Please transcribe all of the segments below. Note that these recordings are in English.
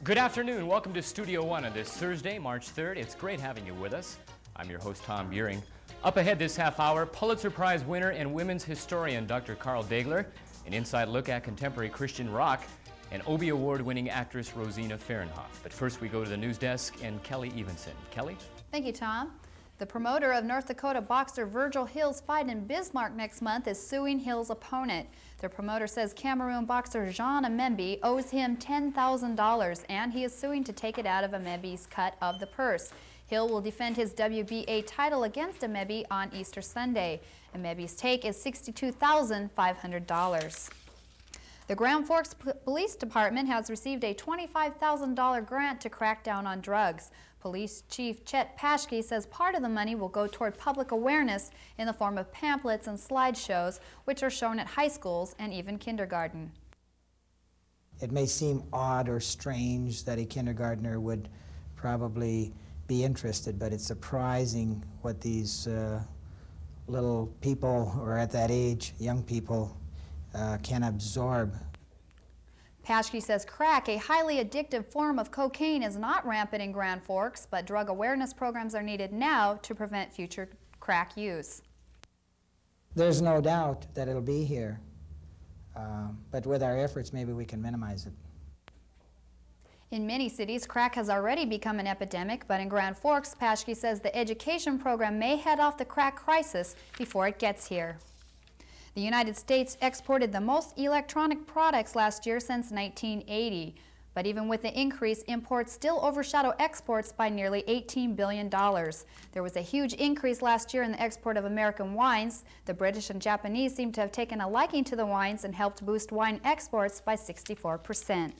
Good afternoon. Welcome to Studio One on this Thursday, March 3rd. It's great having you with us. I'm your host, Tom Buehring. Up ahead this half hour, Pulitzer Prize winner and women's historian Dr. Carl Degler, an inside look at contemporary Christian rock, and Obie Award-winning actress Rosina Fernhoff. But first we go to the news desk and Kelly Evenson. Kelly? Thank you, Tom. The promoter of North Dakota boxer Virgil Hill's fight in Bismarck next month is suing Hill's opponent. The promoter says Cameroon boxer Jean Amembi owes him $10,000 and he is suing to take it out of Amembi's cut of the purse. Hill will defend his WBA title against Amembi on Easter Sunday. Amembi's take is $62,500. The Grand Forks Police Department has received a $25,000 grant to crack down on drugs. Police Chief Chet Paschke says part of the money will go toward public awareness in the form of pamphlets and slideshows, which are shown at high schools and even kindergarten. It may seem odd or strange that a kindergartner would probably be interested, but it's surprising what these little people who are at that age, young people, can absorb. Paschke says crack, a highly addictive form of cocaine, is not rampant in Grand Forks, but drug awareness programs are needed now to prevent future crack use. There's no doubt that it'll be here, but with our efforts, maybe we can minimize it. In many cities, crack has already become an epidemic, but in Grand Forks, Paschke says the education program may head off the crack crisis before it gets here. The United States exported the most electronic products last year since 1980. But even with the increase, imports still overshadow exports by nearly $18 billion. There was a huge increase last year in the export of American wines. The British and Japanese seem to have taken a liking to the wines and helped boost wine exports by 64%.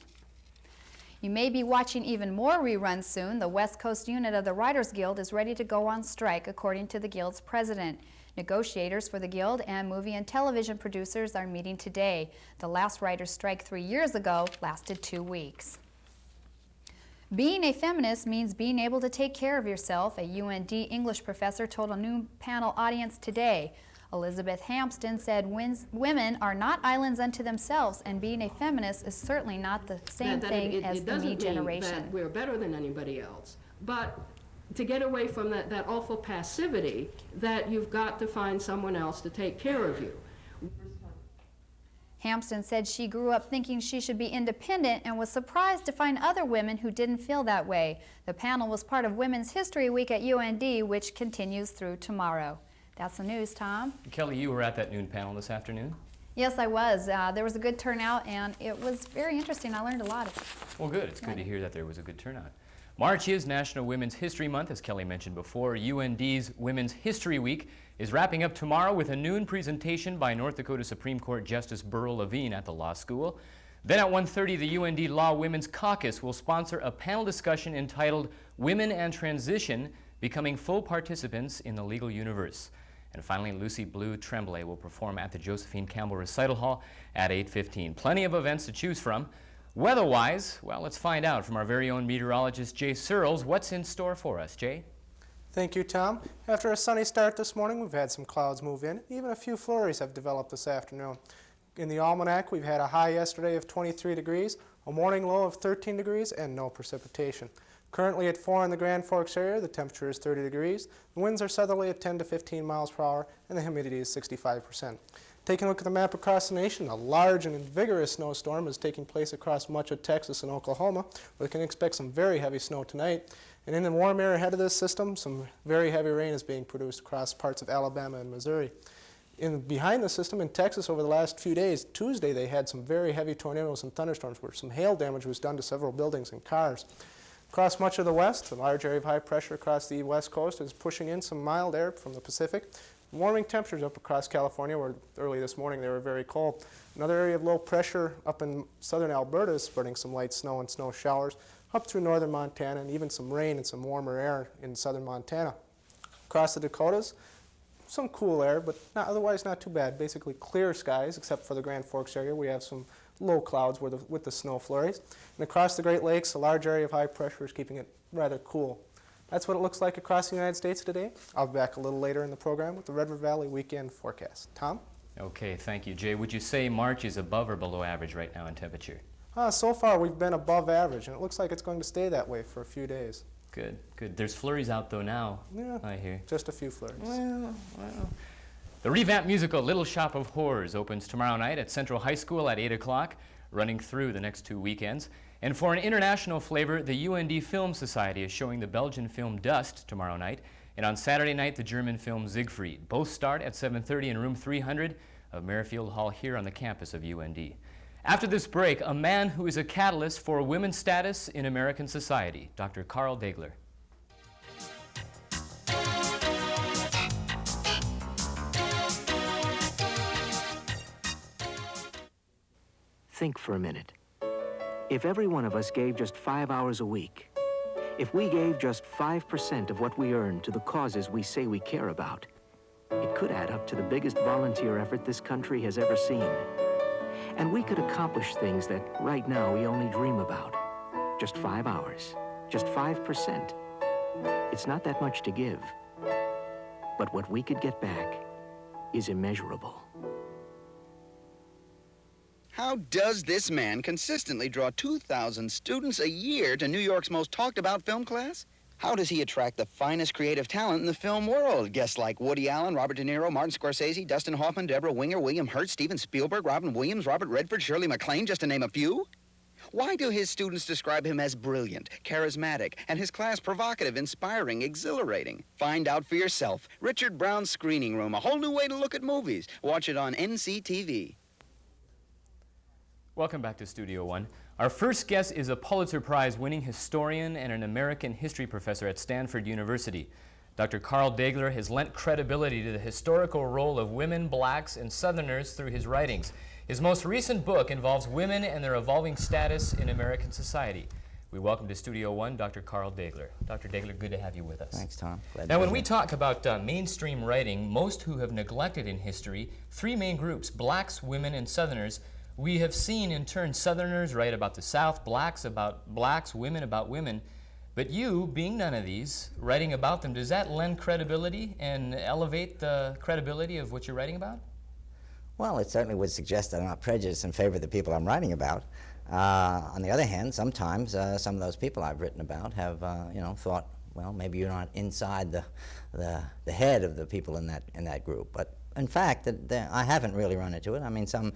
You may be watching even more reruns soon. The West Coast unit of the Writers Guild is ready to go on strike, according to the Guild's president. Negotiators for the Guild and movie and television producers are meeting today. The last writers' strike 3 years ago lasted 2 weeks. Being a feminist means being able to take care of yourself, a UND English professor told a new panel audience today. Elizabeth Hampton said women are not islands unto themselves, and being a feminist is certainly not the same thing as the me generation. That we're better than anybody else, but to get away from that awful passivity, that you've got to find someone else to take care of you. Hampton said she grew up thinking she should be independent and was surprised to find other women who didn't feel that way. The panel was part of Women's History Week at UND, which continues through tomorrow. That's the news, Tom. Kelly, you were at that noon panel this afternoon? Yes, I was. There was a good turnout, and it was very interesting. I learned a lot. Well, good. It's good to hear that there was a good turnout. March is National Women's History Month, as Kelly mentioned before. UND's Women's History Week is wrapping up tomorrow with a noon presentation by North Dakota Supreme Court Justice Burl Levine at the law school. Then at 1:30, the UND Law Women's Caucus will sponsor a panel discussion entitled Women and Transition, Becoming Full Participants in the Legal Universe. And finally, Lucy Blue Tremblay will perform at the Josephine Campbell Recital Hall at 8:15. Plenty of events to choose from. Weather-wise, well, let's find out from our very own meteorologist, Jay Searles, what's in store for us. Jay? Thank you, Tom. After a sunny start this morning, we've had some clouds move in. Even a few flurries have developed this afternoon. In the almanac, we've had a high yesterday of 23 degrees, a morning low of 13 degrees, and no precipitation. Currently at 4 in the Grand Forks area, the temperature is 30 degrees. The winds are southerly at 10 to 15 miles per hour, and the humidity is 65%. Taking a look at the map across the nation, a large and vigorous snowstorm is taking place across much of Texas and Oklahoma, where we can expect some very heavy snow tonight. And in the warm air ahead of this system, some very heavy rain is being produced across parts of Alabama and Missouri. Behind the system in Texas over the last few days, Tuesday they had some very heavy tornadoes and thunderstorms where some hail damage was done to several buildings and cars. Across much of the west, a large area of high pressure across the west coast is pushing in some mild air from the Pacific. Warming temperatures up across California, where early this morning they were very cold. Another area of low pressure up in southern Alberta is spreading some light snow and snow showers up through northern Montana, and even some rain and some warmer air in southern Montana. Across the Dakotas, some cool air, but otherwise not too bad. Basically clear skies, except for the Grand Forks area. We have some low clouds with the snow flurries. And across the Great Lakes, a large area of high pressure is keeping it rather cool. That's what it looks like across the United States today. I'll be back a little later in the program with the Red River Valley weekend forecast. Tom? Okay, thank you, Jay. Would you say March is above or below average right now in temperature? So far, we've been above average, and it looks like it's going to stay that way for a few days. Good, good. There's flurries out though now, Yeah, I hear. just a few flurries. Well. The revamped musical Little Shop of Horrors opens tomorrow night at Central High School at 8 o'clock, running through the next 2 weekends. And for an international flavor, the UND Film Society is showing the Belgian film Dust tomorrow night, and on Saturday night, the German film Siegfried. Both start at 7:30 in room 300 of Merrifield Hall here on the campus of UND. After this break, a man who is a catalyst for women's status in American society, Dr. Carl Degler. Think for a minute. If every one of us gave just 5 hours a week, if we gave just 5% of what we earn to the causes we say we care about, it could add up to the biggest volunteer effort this country has ever seen. And we could accomplish things that right now we only dream about. Just 5 hours, just 5%. It's not that much to give, but what we could get back is immeasurable. How does this man consistently draw 2,000 students a year to New York's most talked about film class? How does he attract the finest creative talent in the film world? Guests like Woody Allen, Robert De Niro, Martin Scorsese, Dustin Hoffman, Deborah Winger, William Hurt, Steven Spielberg, Robin Williams, Robert Redford, Shirley MacLaine, just to name a few? Why do his students describe him as brilliant, charismatic, and his class provocative, inspiring, exhilarating? Find out for yourself. Richard Brown's Screening Room, a whole new way to look at movies. Watch it on NCTV. Welcome back to Studio One. Our first guest is a Pulitzer Prize-winning historian and an American history professor at Stanford University. Dr. Carl Degler has lent credibility to the historical role of women, blacks, and Southerners through his writings. His most recent book involves women and their evolving status in American society. We welcome to Studio One Dr. Carl Degler. Dr. Degler, good to have you with us. Thanks, Tom. Glad Now, to be when we here. talk about mainstream writing, most who have neglected in history three main groups: blacks, women, and Southerners. We have seen, in turn, Southerners write about the South, blacks about blacks, women about women. But you, being none of these, writing about them, does that lend credibility and elevate the credibility of what you're writing about? Well, it certainly would suggest that I'm not prejudiced in favor of the people I'm writing about. On the other hand, sometimes some of those people I've written about have, thought, well, maybe you're not inside the head of the people in that group. But in fact, I haven't really run into it. I mean, some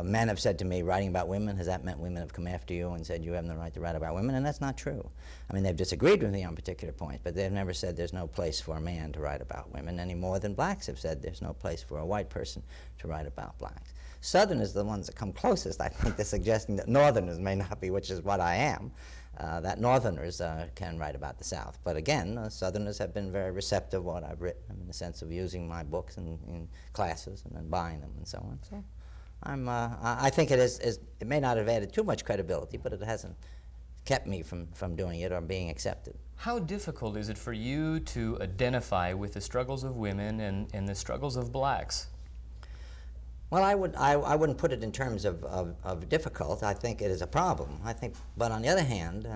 men have said to me, writing about women, has that meant women have come after you and said you have no right to write about women? And that's not true. I mean, they've disagreed with me on particular points, but they've never said there's no place for a man to write about women any more than blacks have said there's no place for a white person to write about blacks. Southerners are the ones that come closest, I think, to suggesting that Northerners may not be, which is what I am, that Northerners can write about the South. But again, Southerners have been very receptive to what I've written in the sense of using my books in classes and then buying them and so on. So I think it may not have added too much credibility, but it hasn't kept me from doing it or being accepted. How difficult is it for you to identify with the struggles of women and the struggles of blacks? Well, I wouldn't put it in terms of difficult. I think it is a problem. But on the other hand,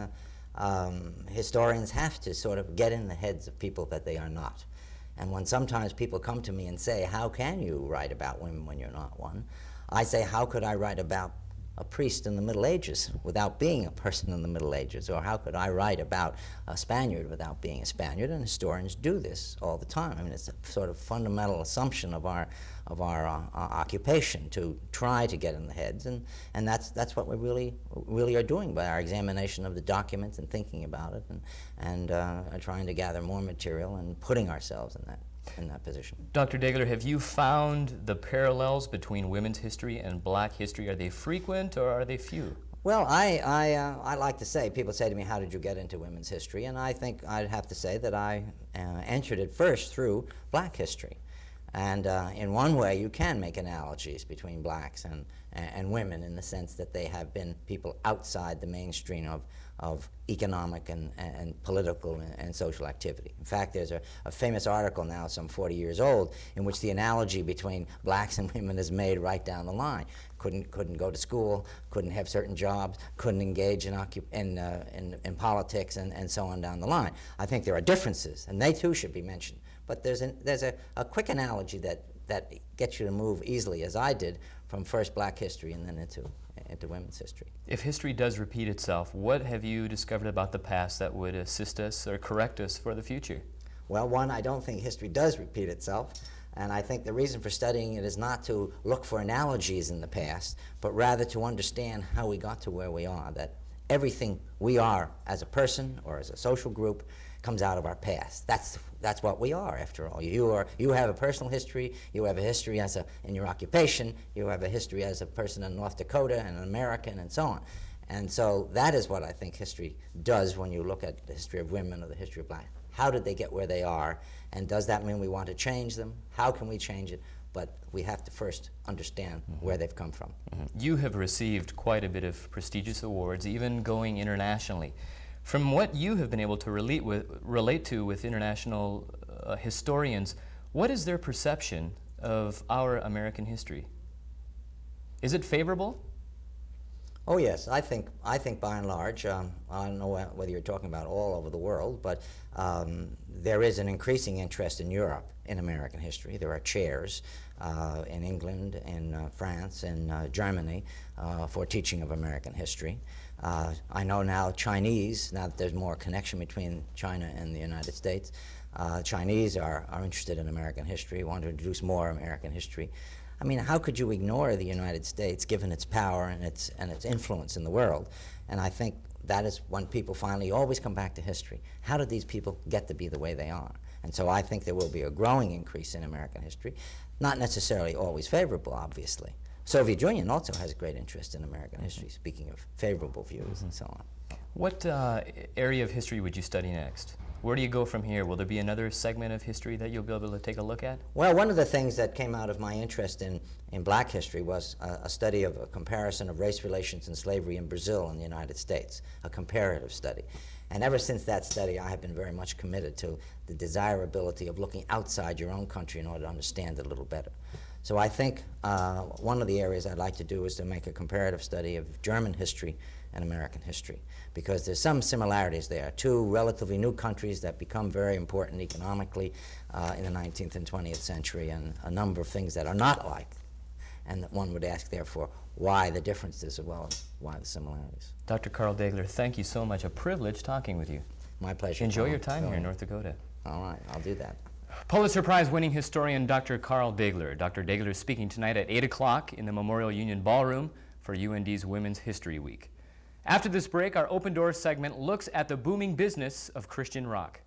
historians have to sort of get in the heads of people that they are not. And when sometimes people come to me and say, how can you write about women when you're not one? I say, how could I write about a priest in the Middle Ages without being a person in the Middle Ages? Or how could I write about a Spaniard without being a Spaniard? And historians do this all the time. I mean, it's a sort of fundamental assumption of our occupation to try to get in the heads, and that's what we really are doing by our examination of the documents and thinking about it, and trying to gather more material and putting ourselves in that position. Dr. Degler, have you found the parallels between women's history and black history? Are they frequent or are they few? Well, I like to say, people say to me, how did you get into women's history? And I think I'd have to say that I entered it first through black history. And in one way, you can make analogies between blacks and women in the sense that they have been people outside the mainstream of economic and political and social activity. In fact, there's a famous article now, some 40 years old, in which the analogy between blacks and women is made right down the line. Couldn't go to school, couldn't have certain jobs, couldn't engage in politics, and so on down the line. I think there are differences, and they too should be mentioned. But there's a quick analogy that that gets you to move easily, as I did, from first black history and then into women's history. If history does repeat itself, what have you discovered about the past that would assist us or correct us for the future? Well, one, I don't think history does repeat itself, and I think the reason for studying it is not to look for analogies in the past, but rather to understand how we got to where we are, that everything we are as a person or as a social group comes out of our past. That's what we are, after all. You have a personal history, you have a history in your occupation, you have a history as a person in North Dakota and an American and so on. And so that is what I think history does when you look at the history of women or the history of black. How did they get where they are? And does that mean we want to change them? How can we change it? But we have to first understand where they've come from. You have received quite a bit of prestigious awards, even going internationally. From what you have been able to relate to with international historians, what is their perception of our American history? Is it favorable? Oh yes, I think by and large, I don't know whether you're talking about all over the world, but there is an increasing interest in Europe in American history. There are chairs in England, in France, in Germany for teaching of American history. I know now Chinese, now that there's more connection between China and the United States, Chinese are interested in American history, want to introduce more American history. I mean, how could you ignore the United States given its power and its influence in the world? And I think that is when people finally always come back to history. How did these people get to be the way they are? And so I think there will be a growing increase in American history, not necessarily always favorable, obviously. Soviet Union also has great interest in American history, speaking of favorable views and so on. What area of history would you study next? Where do you go from here? Will there be another segment of history that you'll be able to take a look at? Well, one of the things that came out of my interest in black history was a study of a comparison of race relations and slavery in Brazil and the United States, a comparative study. And ever since that study, I have been very much committed to the desirability of looking outside your own country in order to understand it a little better. So I think one of the areas I'd like to do is to make a comparative study of German history and American history, because there's some similarities there. Two relatively new countries that become very important economically in the 19th and 20th century, and a number of things that are not alike. And that one would ask, therefore, why the differences as well as why the similarities. Dr. Carl Degler, thank you so much. A privilege talking with you. My pleasure. Enjoy your time here in North Dakota. All right, I'll do that. Pulitzer Prize-winning historian Dr. Carl Degler. Dr. Degler is speaking tonight at 8 o'clock in the Memorial Union Ballroom for UND's Women's History Week. After this break, our Open Doors segment looks at the booming business of Christian rock.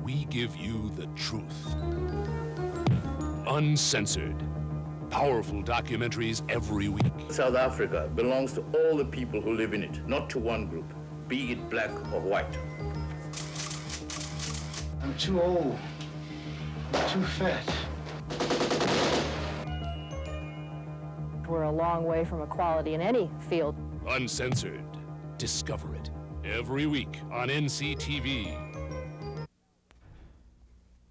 We give you the truth. Uncensored. Powerful documentaries every week. South Africa belongs to all the people who live in it, not to one group, be it black or white. I'm too old. I'm too fat. We're a long way from equality in any field. Uncensored. Discover it every week on NCTV.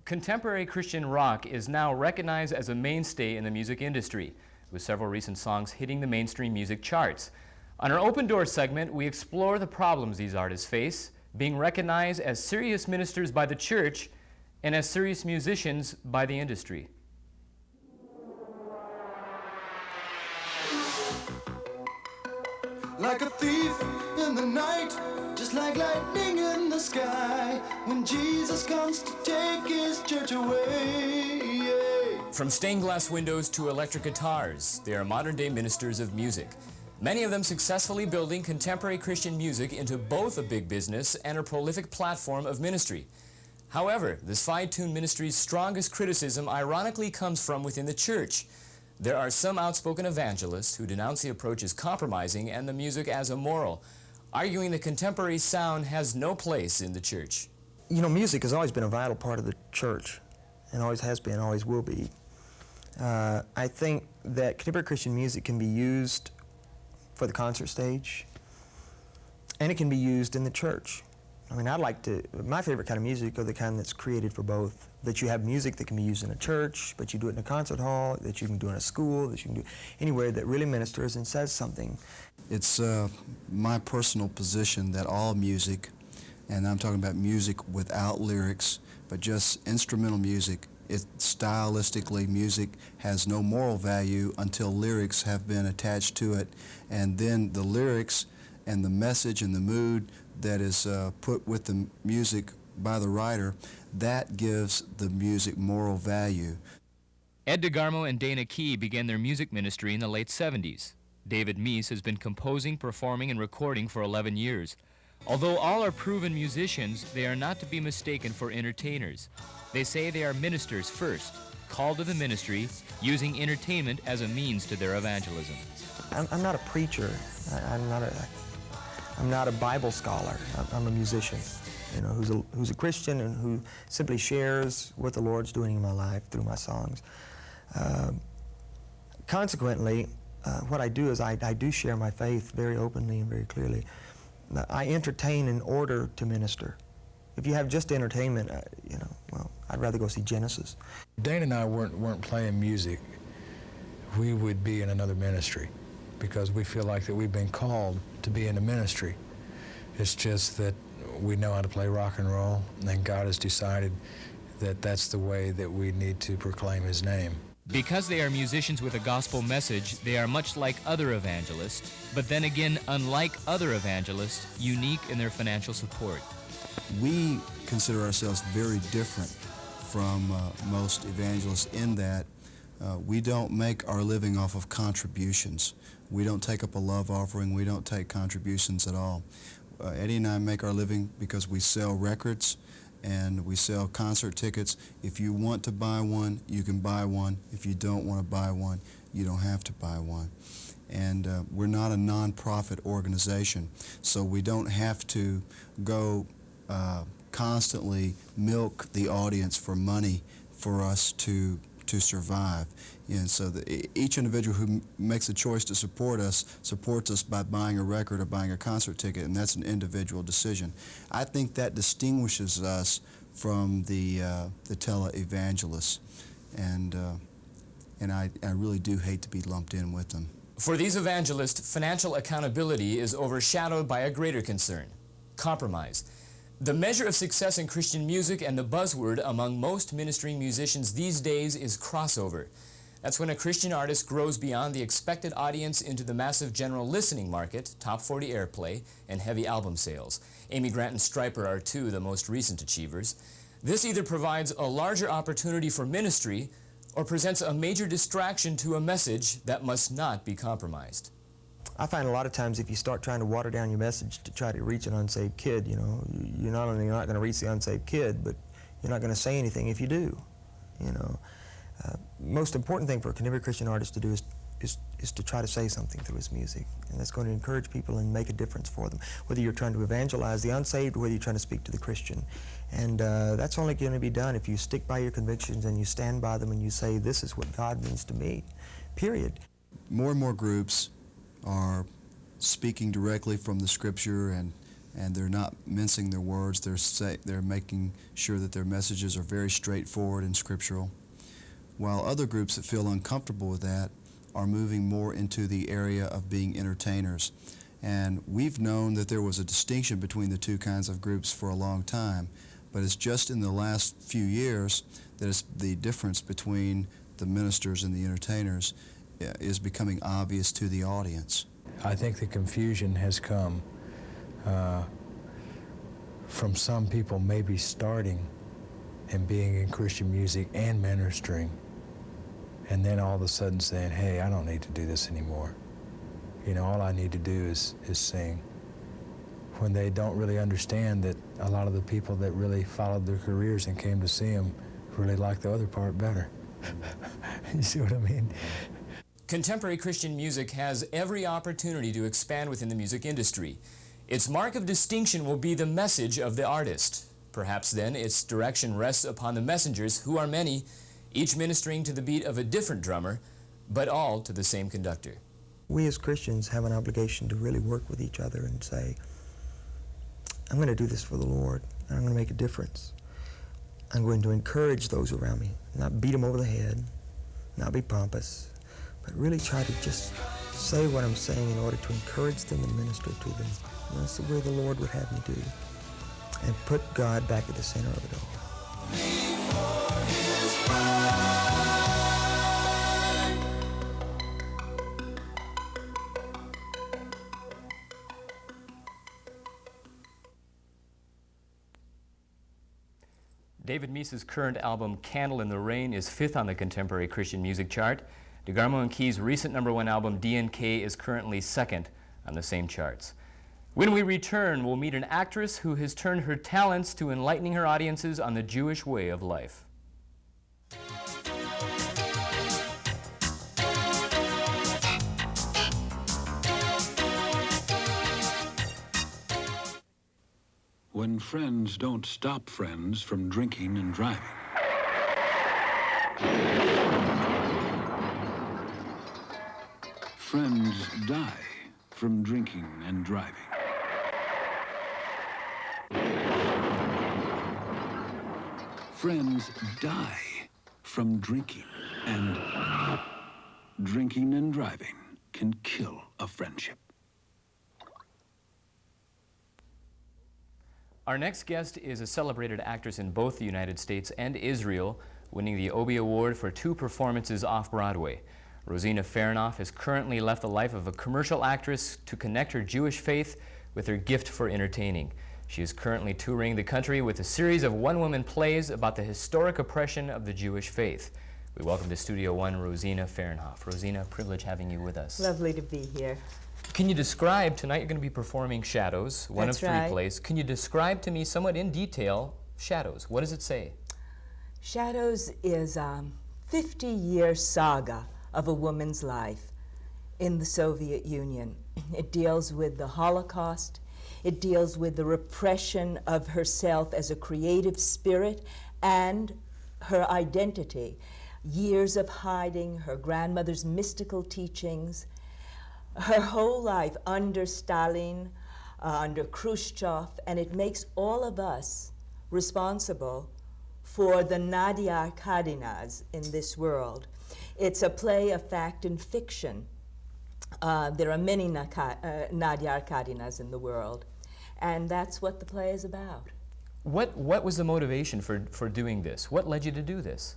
Contemporary Christian rock is now recognized as a mainstay in the music industry, with several recent songs hitting the mainstream music charts. On our Open Doors segment, we explore the problems these artists face, being recognized as serious ministers by the church and as serious musicians by the industry. Like a thief in the night, just like lightning in the sky, when Jesus comes to take his church away. From stained glass windows to electric guitars, they are modern-day ministers of music. Many of them successfully building contemporary Christian music into both a big business and a prolific platform of ministry. However, this Five-Tune ministry's strongest criticism ironically comes from within the church. There are some outspoken evangelists who denounce the approach as compromising and the music as immoral, arguing the contemporary sound has no place in the church. You know, music has always been a vital part of the church, and always has been, always will be. I think that contemporary Christian music can be used for the concert stage, and it can be used in the church. I mean, my favorite kind of music are the kind that's created for both. That you have music that can be used in a church, but you do it in a concert hall, that you can do in a school, that you can do anywhere that really ministers and says something. It's my personal position that all music, and I'm talking about music without lyrics, but just instrumental music, stylistically, music has no moral value until lyrics have been attached to it, and then the lyrics and the message and the mood that is put with the music by the writer, that gives the music moral value. Ed Degarmo and Dana Key began their music ministry in the late 70s. David Meece has been composing, performing, and recording for 11 years. Although all are proven musicians, they are not to be mistaken for entertainers. They say they are ministers first, called to the ministry, using entertainment as a means to their evangelism. I'm not a preacher. I'm not a Bible scholar. I'm a musician, you know, who's a Christian and who simply shares what the Lord's doing in my life through my songs. Consequently, what I do is I do share my faith very openly and very clearly. I entertain in order to minister. If you have just entertainment, you know, well, I'd rather go see Genesis. Dana and I weren't playing music. We would be in another ministry because we feel like that we've been called to be in a ministry. It's just that we know how to play rock and roll, and God has decided that that's the way that we need to proclaim His name. Because they are musicians with a gospel message, they are much like other evangelists, but then again, unlike other evangelists, unique in their financial support. We consider ourselves very different from most evangelists in that we don't make our living off of contributions. We don't take up a love offering. We don't take contributions at all. Eddie and I make our living because we sell records and we sell concert tickets. If you want to buy one, you can buy one. If you don't want to buy one, you don't have to buy one. And we're not a non-profit organization, so we don't have to go constantly milk the audience for money for us to survive. And so each individual who makes a choice to support us supports us by buying a record or buying a concert ticket, and that's an individual decision. I think that distinguishes us from the tele-evangelists, and I really do hate to be lumped in with them. For these evangelists, financial accountability is overshadowed by a greater concern: compromise. The measure of success in Christian music and the buzzword among most ministering musicians these days is crossover. That's when a Christian artist grows beyond the expected audience into the massive general listening market, top 40 airplay, and heavy album sales. Amy Grant and Stryper are two of the most recent achievers. This either provides a larger opportunity for ministry or presents a major distraction to a message that must not be compromised. I find a lot of times if you start trying to water down your message to try to reach an unsaved kid, you know, you're not only not going to reach the unsaved kid, but you're not going to say anything if you do, you know. Most important thing for a contemporary Christian artist to do is to try to say something through his music, and that's going to encourage people and make a difference for them, whether you're trying to evangelize the unsaved or whether you're trying to speak to the Christian. And that's only going to be done if you stick by your convictions and you stand by them and you say, this is what God means to me, period. More and more groups are speaking directly from the Scripture, and they're not mincing their words. They're making sure that their messages are very straightforward and scriptural, while other groups that feel uncomfortable with that are moving more into the area of being entertainers. And we've known that there was a distinction between the two kinds of groups for a long time, but it's just in the last few years that it's the difference between the ministers and the entertainers is becoming obvious to the audience. I think the confusion has come from some people maybe starting and being in Christian music and ministering, and then all of a sudden saying, hey, I don't need to do this anymore. You know, all I need to do is sing. When they don't really understand that a lot of the people that really followed their careers and came to see them really like the other part better. You see what I mean? Contemporary Christian music has every opportunity to expand within the music industry. Its mark of distinction will be the message of the artist. Perhaps then its direction rests upon the messengers, who are many, each ministering to the beat of a different drummer, but all to the same conductor. We as Christians have an obligation to really work with each other and say, I'm going to do this for the Lord, and I'm going to make a difference. I'm going to encourage those around me, not beat them over the head, not be pompous, but really try to just say what I'm saying in order to encourage them and minister to them. And that's the way the Lord would have me do. And put God back at the center of it all. David Meece's current album, Candle in the Rain, is 5th on the contemporary Christian music chart. Degarmo and Key's recent #1 album, D&K, is currently 2nd on the same charts. When we return, we'll meet an actress who has turned her talents to enlightening her audiences on the Jewish way of life. When friends don't stop friends from drinking and driving. Friends die from drinking and driving. Friends die from drinking and driving can kill a friendship. Our next guest is a celebrated actress in both the United States and Israel, winning the Obie Award for 2 performances off-Broadway. Rosina Fernhoff has currently left the life of a commercial actress to connect her Jewish faith with her gift for entertaining. She is currently touring the country with a series of one-woman plays about the historic oppression of the Jewish faith. We welcome to Studio One Rosina Fernhoff. Rosina, privilege having you with us. Lovely to be here. Can you describe, tonight you're going to be performing Shadows, one of 3 plays. Can you describe to me somewhat in detail Shadows? What does it say? Shadows is a 50-year saga of a woman's life in the Soviet Union. It deals with the Holocaust. It deals with the repression of herself as a creative spirit and her identity. Years of hiding, her grandmother's mystical teachings, her whole life under Stalin, under Khrushchev, and it makes all of us responsible for the Nadia Arkadinas in this world. It's a play of fact and fiction. There are many Nadia Arkadinas in the world, and that's what the play is about. What was the motivation for doing this? What led you to do this?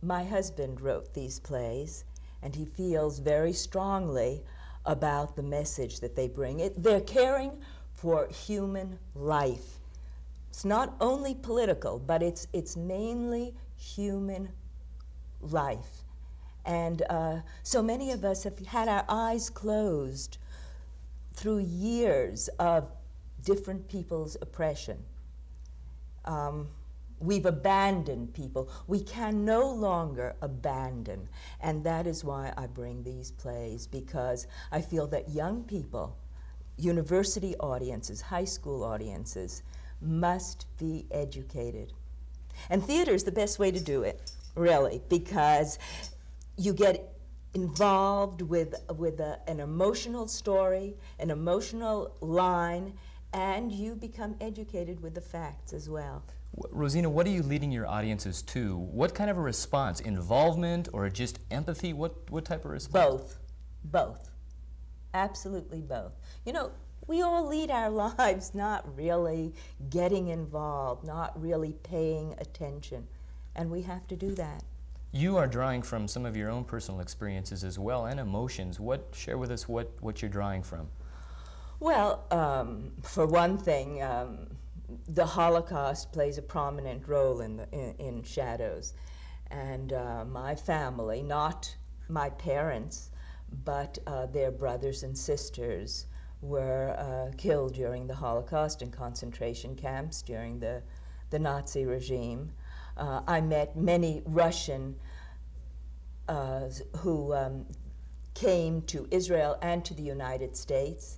My husband wrote these plays, and he feels very strongly about the message that they bring. They're caring for human life. It's not only political, but it's mainly human life. And so many of us have had our eyes closed through years of different people's oppression. We've abandoned people. We can no longer abandon. And that is why I bring these plays, because I feel that young people, university audiences, high school audiences, must be educated. And theater is the best way to do it, really, because you get involved with an emotional story, an emotional line, and you become educated with the facts as well. Rosina, what are you leading your audiences to? What kind of a response? Involvement or just empathy? What type of response? Both. Absolutely both. You know, we all lead our lives not really getting involved, not really paying attention, and we have to do that. You are drawing from some of your own personal experiences as well, and emotions. Share with us what you're drawing from. Well, for one thing, the Holocaust plays a prominent role in Shadows, and my family, not my parents, but their brothers and sisters were killed during the Holocaust in concentration camps during the Nazi regime. I met many Russian who came to Israel and to the United States,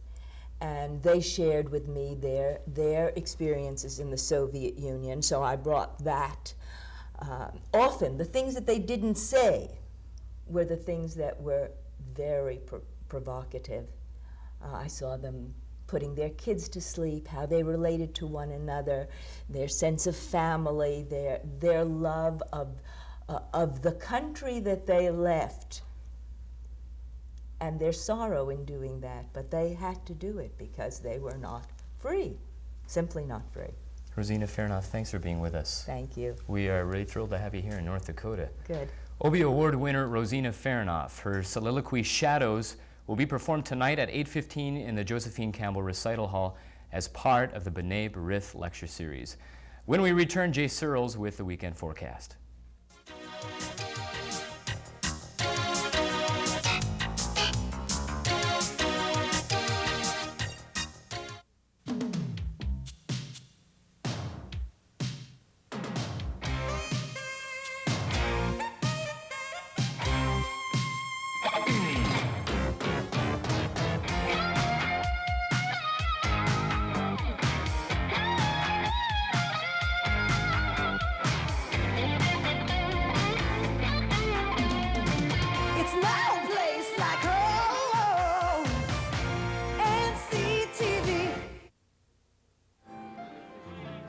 and they shared with me their experiences in the Soviet Union, so I brought that. Often, the things that they didn't say were the things that were very provocative. I saw them putting their kids to sleep, how they related to one another, their sense of family, their love of the country that they left and their sorrow in doing that, but they had to do it because they were not free, simply not free. Rosina Fernhoff, thanks for being with us. Thank you. We are really thrilled to have you here in North Dakota. Good. Obie Award winner Rosina Fernhoff. Her soliloquy Shadows will be performed tonight at 8:15 in the Josephine Campbell Recital Hall as part of the B'nai B'rith lecture series. When we return, Jay Searles with the weekend forecast.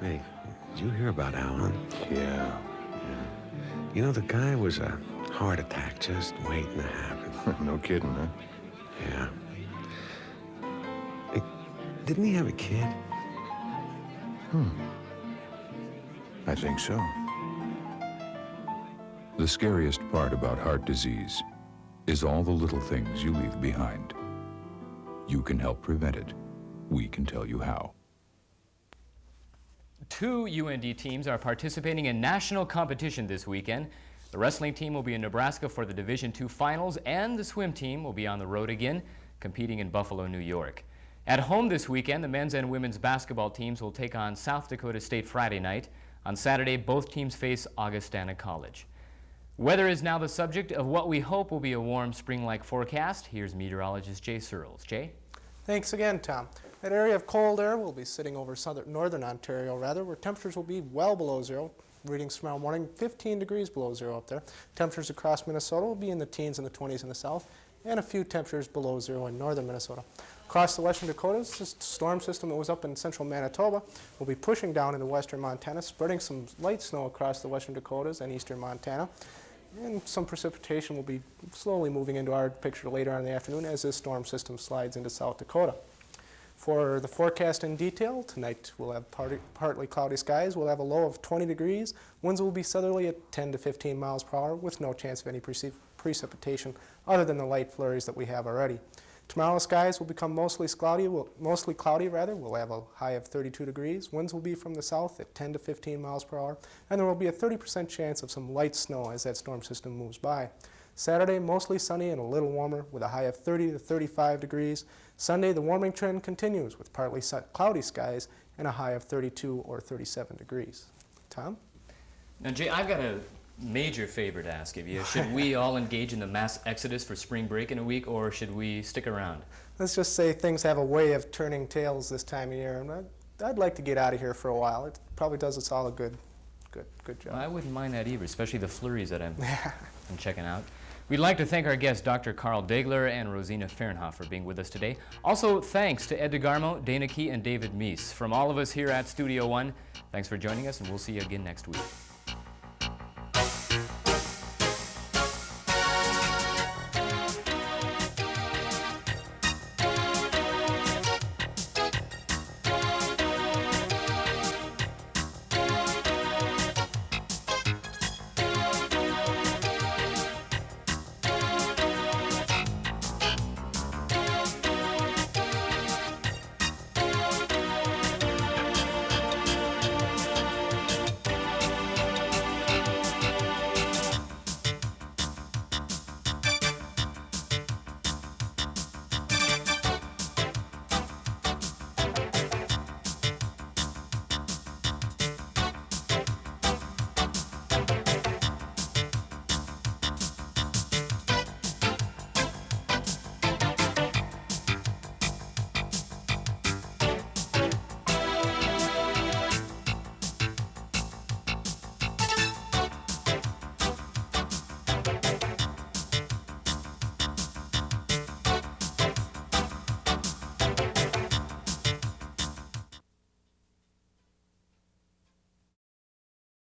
Hey, did you hear about Alan? Yeah. You know, the guy was a heart attack just waiting to happen. No kidding, huh? Yeah. Hey, didn't he have a kid? I think so. The scariest part about heart disease is all the little things you leave behind. You can help prevent it. We can tell you how. 2 UND teams are participating in national competition this weekend. The wrestling team will be in Nebraska for the Division II finals, and the swim team will be on the road again, competing in Buffalo, New York. At home this weekend, the men's and women's basketball teams will take on South Dakota State Friday night. On Saturday, both teams face Augustana College. Weather is now the subject of what we hope will be a warm spring-like forecast. Here's meteorologist Jay Searles. Jay? Thanks again, Tom. That area of cold air will be sitting over northern Ontario, where temperatures will be well below zero. Readings tomorrow morning, 15 degrees below zero up there. Temperatures across Minnesota will be in the teens and the 20s in the south, and a few temperatures below zero in northern Minnesota. Across the western Dakotas, this storm system that was up in central Manitoba will be pushing down into western Montana, spreading some light snow across the western Dakotas and eastern Montana. And some precipitation will be slowly moving into our picture later on in the afternoon as this storm system slides into South Dakota. For the forecast in detail, tonight we'll have partly cloudy skies. We'll have a low of 20 degrees. Winds will be southerly at 10 to 15 miles per hour with no chance of any precipitation other than the light flurries that we have already. Tomorrow, skies will become mostly cloudy. We'll have a high of 32 degrees. Winds will be from the south at 10 to 15 miles per hour, and there will be a 30% chance of some light snow as that storm system moves by. Saturday, mostly sunny and a little warmer with a high of 30 to 35 degrees. Sunday, the warming trend continues with partly cloudy skies and a high of 32 or 37 degrees. Tom? Now, Jay, I've got a major favor to ask of you. Should we all engage in the mass exodus for spring break in a week, or should we stick around? Let's just say things have a way of turning tails this time of year, and I'd like to get out of here for a while. It probably does us all a good job. Well, I wouldn't mind that either, especially the flurries that I'm checking out. We'd like to thank our guests, Dr. Carl Degler and Rosina Fernhoff, for being with us today. Also, thanks to Ed Degarmo, Dana Key, and David Meece. From all of us here at Studio One, thanks for joining us, and we'll see you again next week.